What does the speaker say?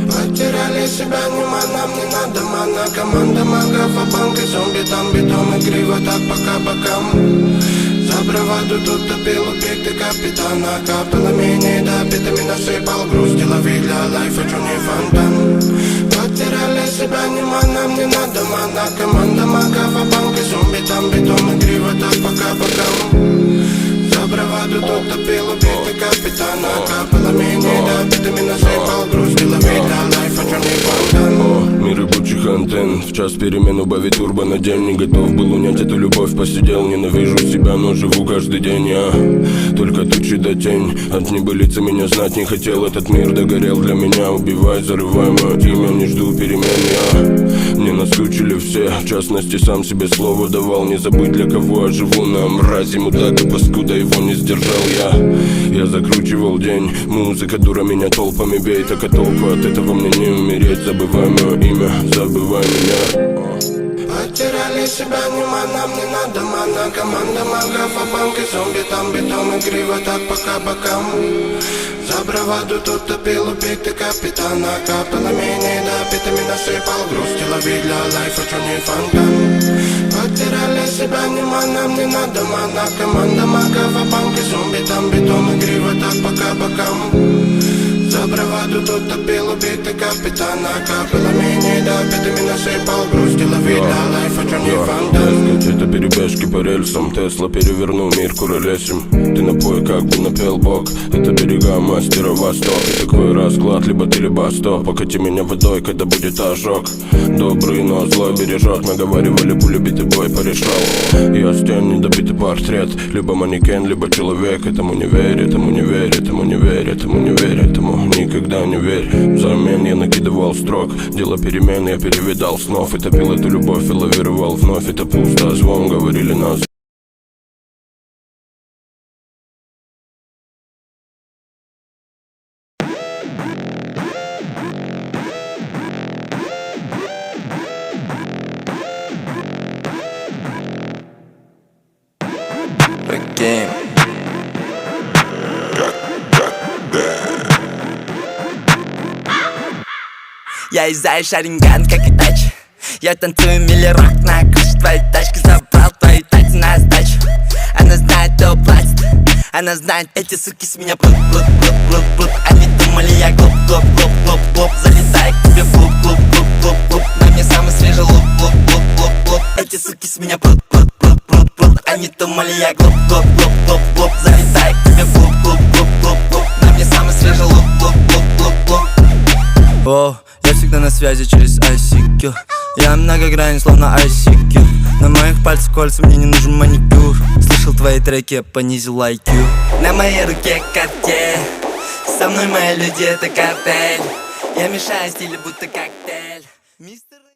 Потеряли себя, нам не надо мана. Команда магов, банк и зомби, там бетон и криво так пока бокам. За браваду тут топил убитый капитана. Капелами недопитыми насыпал грусти, лови для лайфа, чё не фонтан. Потеряли себя, нам не надо мана. Команда магов, банк и зомби, там бетон и криво так пока бокам. За браваду тут топил убитый капитана. Капелами недопитыми насыпал грусти, лови для лайфа, чё не фонтан. Мир рабочих антенн, в час перемен убавить турбо на день. Не готов был унять эту любовь, посидел. Ненавижу себя, но живу каждый день я. Только тучи да тень, от небылицы меня знать не хотел. Этот мир догорел для меня, убивай, зарывай мое имя. Не жду перемен я, мне наскучили все. В частности сам себе слово давал, не забыть для кого я живу. На мрази мудак и паскуда, его не сдержал я закручивал день, музыка дура меня толпами бей. Так а толку от этого мне не умереть. Забывай мое имя, забывай меня. Потеряли себя, нам не надо мана. Команда магов, банк и зомби, там бетон и криво так пока бокам. За браваду тут топил убитый капитана. Капелами недопитыми насыпал грусти, лови для лайфа, чё не фонтан. Потеряли себя, нам не надо мана. Команда магов, банк и зомби, там бетон и криво так пока бокам. За браваду тут топил убитый капитана. Капелами недопитыми насыпал грусти, лови для лайфа, чё не фонтан. Это перебежки по рельсам, Тесла перевернул мир куролесим. Ты напой, как бы напел Бог. Это берега мастера Восток. И такой расклад, либо ты, либо стоп. Покати меня водой, когда будет ожог. Добрый, но злой бережет. Наговаривали, пуля битый бой порешал. Я стен, недобитый портрет. Либо манекен, либо человек. Этому не верь, этому не верь, этому не верь, этому не верь, этому никогда не верь. Взамен я накидывал строк. Дело перемен, я перевидал снов. И топил эту любовь и лавировал вновь. Это пусто, звон, говорили нас. Game. Я из-за Шаринган, как и тачи. Я танцую милли-рок на крыше твоей тачки. Забрал твои тайцы на сдачу. Она знает, кто платит. Она знает, эти суки с меня плут. Они думали, я глуп. Залетаю к тебе в клуб. На мне самый свежий лук. Эти суки с меня плут. Они думали, я глуп. Залетаю к тебе в клуб. На мне самый свежий лук. О, я всегда на связи через ICQ. Я многогранен, словно ICQ. На моих пальцах кольца, мне не нужен маникюр. Слышал твои треки, я понизил IQ. На моей руке Cartier. Со мной мои люди, это картель. Я мешаю стилю, будто коктейль.